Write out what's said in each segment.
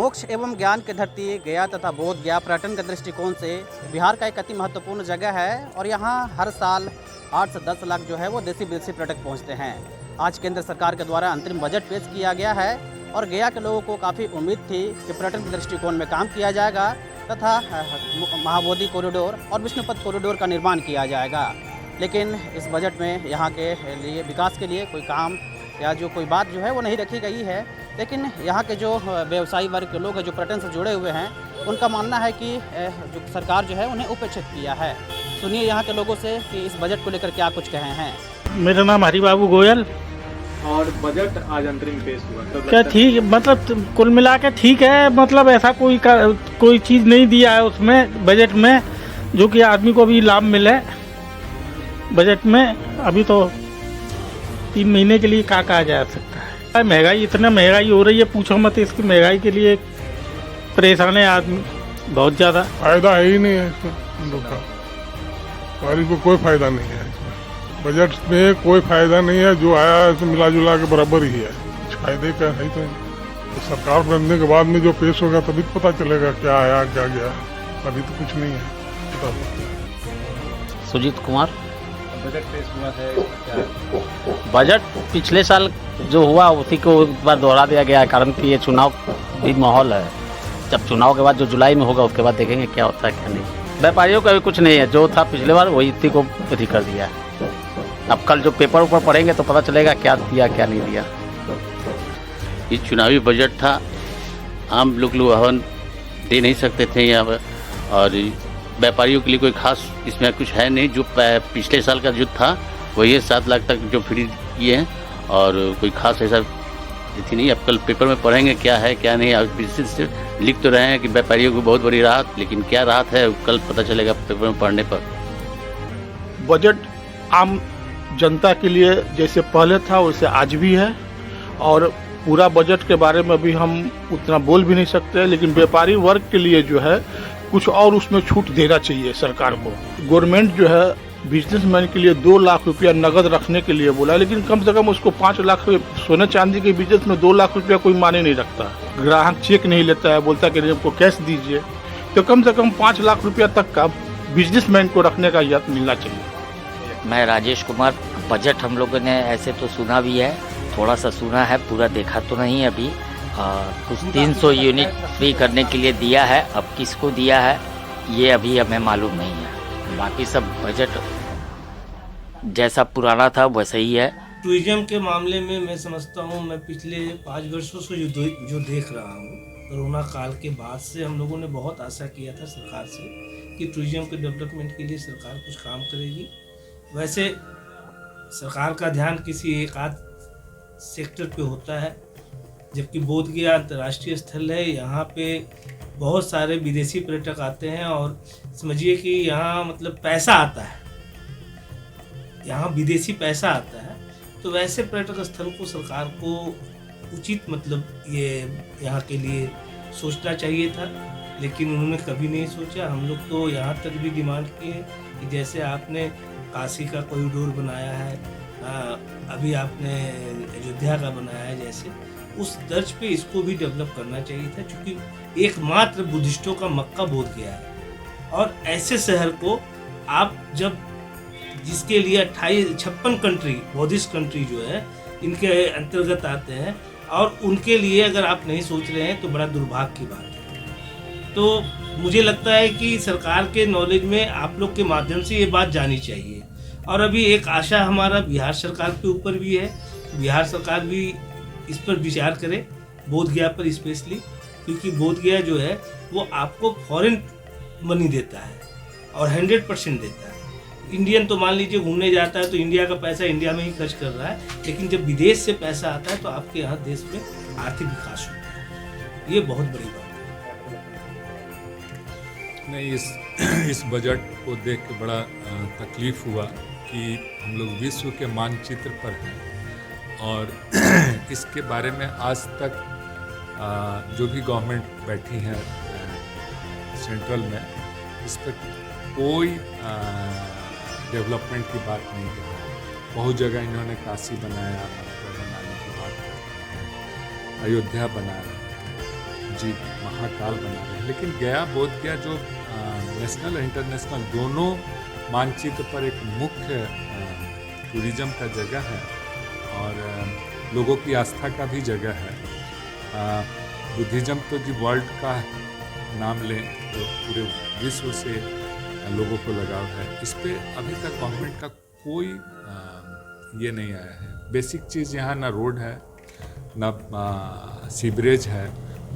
मोक्ष एवं ज्ञान की धरती गया तथा बोध गया पर्यटन के दृष्टिकोण से बिहार का एक अति महत्वपूर्ण जगह है और यहाँ हर साल 8 से 10 लाख जो है वो देसी विदेशी पर्यटक पहुँचते हैं। आज केंद्र सरकार के द्वारा अंतरिम बजट पेश किया गया है और गया के लोगों को काफ़ी उम्मीद थी कि पर्यटन के दृष्टिकोण में काम किया जाएगा तथा महाबोधि कॉरिडोर और विष्णुपथ कॉरिडोर का निर्माण किया जाएगा। लेकिन इस बजट में यहाँ के लिए विकास के लिए कोई काम या जो कोई बात जो है वो नहीं रखी गई है। लेकिन यहाँ के जो व्यवसायी वर्ग के लोग हैं जो पर्यटन से जुड़े हुए हैं उनका मानना है कि जो सरकार जो है उन्हें उपेक्षित किया है। सुनिए यहाँ के लोगों से कि इस बजट को लेकर क्या कुछ कहे हैं। मेरा नाम हरिबाबू गोयल। और बजट आज अंतरिम पेश हुआ तो क्या ठीक, मतलब कुल मिला के ठीक है। मतलब ऐसा कोई चीज़ नहीं दिया है उसमें बजट में जो कि आदमी को भी लाभ मिले। बजट में अभी तो 3 महीने के लिए क्या कहा जा सकता है। महंगाई, इतना महंगाई हो रही है पूछो मत। इसकी महंगाई के लिए परेशान है आदमी बहुत ज़्यादा। फायदा है ही नहीं है इसमें, गरीब को कोई फायदा नहीं है इसमें। बजट में कोई फायदा नहीं है, जो आया है मिला जुला के बराबर ही है, कुछ फायदे का है तो सरकार बनने के बाद में जो पेश होगा तभी तो पता चलेगा क्या आया क्या गया। अभी तो कुछ नहीं है। सुजीत कुमार। बजट पेश हुआ है क्या? बजट पिछले साल जो हुआ उसी को एक बार दोहरा दिया गया है, कारण कि ये चुनाव भी माहौल है। जब चुनाव के बाद जो जुलाई में होगा उसके बाद देखेंगे क्या होता है क्या नहीं। व्यापारियों का भी कुछ नहीं है, जो था पिछले बार वही इसी को अथी कर दिया है। अब कल जो पेपर ऊपर पढ़ेंगे तो पता चलेगा क्या दिया क्या नहीं दिया। ये चुनावी बजट था, आम लोग लुभावन दे नहीं सकते थे यहाँ पर, और व्यापारियों के लिए कोई खास इसमें कुछ है नहीं। जो पिछले साल का जो था वही 7 लाख तक जो फ्री किए हैं और कोई खास ऐसा थी नहीं। अब कल पेपर में पढ़ेंगे क्या है क्या नहीं। अब से लिख तो रहे हैं कि व्यापारियों को बहुत बड़ी राहत, लेकिन क्या राहत है कल पता चलेगा पेपर में पढ़ने पर। बजट आम जनता के लिए जैसे पहले था वैसे आज भी है और पूरा बजट के बारे में भी हम उतना बोल भी नहीं सकते, लेकिन व्यापारी वर्ग के लिए जो है कुछ और उसमें छूट देना चाहिए सरकार को। गवर्नमेंट जो है बिजनेसमैन के लिए 2 लाख रुपया नगद रखने के लिए बोला, लेकिन कम से कम उसको 5 लाख सोने चांदी के बिजनेस में 2 लाख रुपया कोई माने नहीं रखता। ग्राहक चेक नहीं लेता है, बोलता कि हमको कैश दीजिए। तो कम से कम 5 लाख रुपया तक का बिजनेसमैन को रखने का यत्न मिलना चाहिए। मैं राजेश कुमार। बजट हम लोगों ने ऐसे तो सुना भी है, थोड़ा सा सुना है, पूरा देखा तो नहीं अभी। कुछ 300 यूनिट फ्री करने के लिए दिया है, अब किसको दिया है ये अभी हमें मालूम नहीं है। बाकी सब बजट जैसा पुराना था वैसा ही है। टूरिज्म के मामले में मैं समझता हूँ, मैं पिछले 5 वर्षों से जो देख रहा हूँ, कोरोना काल के बाद से हम लोगों ने बहुत आशा किया था सरकार से कि टूरिज्म के डेवलपमेंट के लिए सरकार कुछ काम करेगी। वैसे सरकार का ध्यान किसी एक आध सेक्टर पे होता है, जबकि बोध गया अंतर्राष्ट्रीय स्थल है। यहाँ पे बहुत सारे विदेशी पर्यटक आते हैं और समझिए कि यहाँ मतलब पैसा आता है, यहाँ विदेशी पैसा आता है। तो वैसे पर्यटक स्थल को सरकार को उचित मतलब ये यहाँ के लिए सोचना चाहिए था, लेकिन उन्होंने कभी नहीं सोचा। हम लोग तो यहाँ तक भी डिमांड किए कि जैसे आपने काशी का कॉरिडोर बनाया है, अभी आपने अयोध्या का बनाया है, जैसे उस दर्ज पे इसको भी डेवलप करना चाहिए था, क्योंकि एकमात्र बुद्धिस्टों का मक्का बोध गया है। और ऐसे शहर को आप जब जिसके लिए 56 कंट्री बौद्धिस्ट कंट्री जो है इनके अंतर्गत आते हैं और उनके लिए अगर आप नहीं सोच रहे हैं तो बड़ा दुर्भाग्य की बात है। तो मुझे लगता है कि सरकार के नॉलेज में आप लोग के माध्यम से ये बात जानी चाहिए। और अभी एक आशा हमारा बिहार सरकार के ऊपर भी है, बिहार सरकार भी इस पर विचार करे, बोध गया पर स्पेशली, क्योंकि बोध गया जो है वो आपको फॉरेन मनी देता है और 100% देता है। इंडियन तो मान लीजिए घूमने जाता है तो इंडिया का पैसा इंडिया में ही खर्च कर रहा है, लेकिन जब विदेश से पैसा आता है तो आपके यहाँ देश में आर्थिक विकास होता है। ये बहुत बड़ी बात है। नहीं, इस बजट को देख के बड़ा तकलीफ हुआ कि हम लोग विश्व के मानचित्र पर हैं और इसके बारे में आज तक जो भी गवर्नमेंट बैठी है सेंट्रल में, इस पर कोई डेवलपमेंट की बात नहीं कर रहा। बहुत जगह इन्होंने काशी बनाया, मथुरा बनाने की बात करते हैं, अयोध्या बना रहे हैं, जी महाकाल बना रहे हैं, लेकिन गया बोध गया जो नेशनल और इंटरनेशनल दोनों मानचित्र पर एक मुख्य टूरिज्म का जगह है और लोगों की आस्था का भी जगह है। बुद्धिज्म तो जी वर्ल्ड का नाम लें तो पूरे विश्व से लोगों को लगाव है। इस पे अभी तक गवर्नमेंट का कोई ये नहीं आया है। बेसिक चीज़ यहाँ ना रोड है ना सीवरेज है,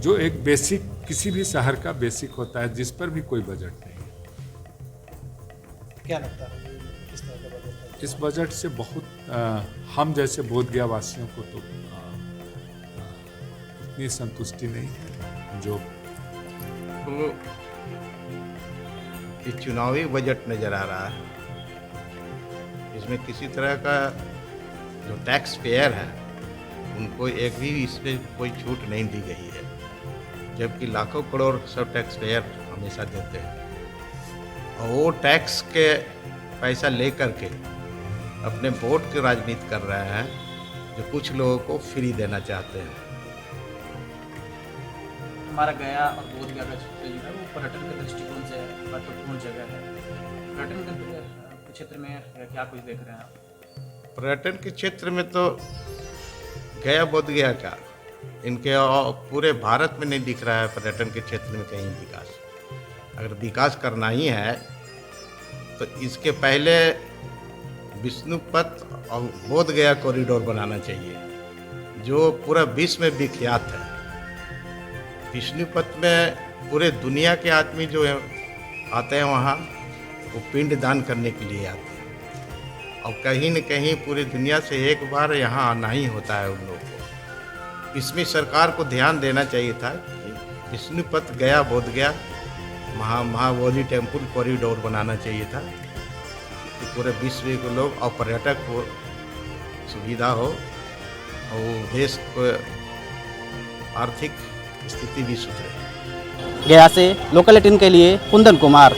जो एक बेसिक किसी भी शहर का बेसिक होता है, जिस पर भी कोई बजट नहीं है। क्या लगता है किस तरह का बजट है? इस बजट से बहुत हम जैसे बोधगया वासियों को तो इतनी संतुष्टि नहीं है। जो तो ये चुनावी बजट नज़र आ रहा है, इसमें किसी तरह का जो टैक्स पेयर है उनको एक भी इसमें कोई छूट नहीं दी गई है, जबकि लाखों करोड़ सब टैक्स पेयर हमेशा देते हैं और वो टैक्स के पैसा लेकर के अपने वोट की राजनीति कर रहे हैं, जो कुछ लोगों को फ्री देना चाहते हैं। हमारा गया और बोधगया का क्षेत्र जो है वो पर्यटन के दृष्टिकोण से महत्वपूर्ण जगह है। पर्यटन के क्षेत्र में क्या कुछ देख रहे हैं आप? पर्यटन के क्षेत्र में तो गया बोधगया का इनके पूरे भारत में नहीं दिख रहा है पर्यटन के क्षेत्र में कहीं विकास। अगर विकास करना ही है तो इसके पहले विष्णुपथ और बोधगया कॉरिडोर बनाना चाहिए, जो पूरा विश्व में विख्यात है। विष्णुपथ में पूरे दुनिया के आदमी जो आते हैं वहाँ, वो पिंड दान करने के लिए आते हैं और कहीं न कहीं पूरी दुनिया से एक बार यहाँ आना ही होता है उन लोगों को। इसमें सरकार को ध्यान देना चाहिए था कि विष्णुपथ गया बोधगया महाबोधि टेम्पल कॉरिडोर बनाना चाहिए था कि पूरे विश्व के लोग और पर्यटक को सुविधा हो और देश को आर्थिक स्थिति भी सुधरे। गया से लोकल 18 के लिए कुंदन कुमार।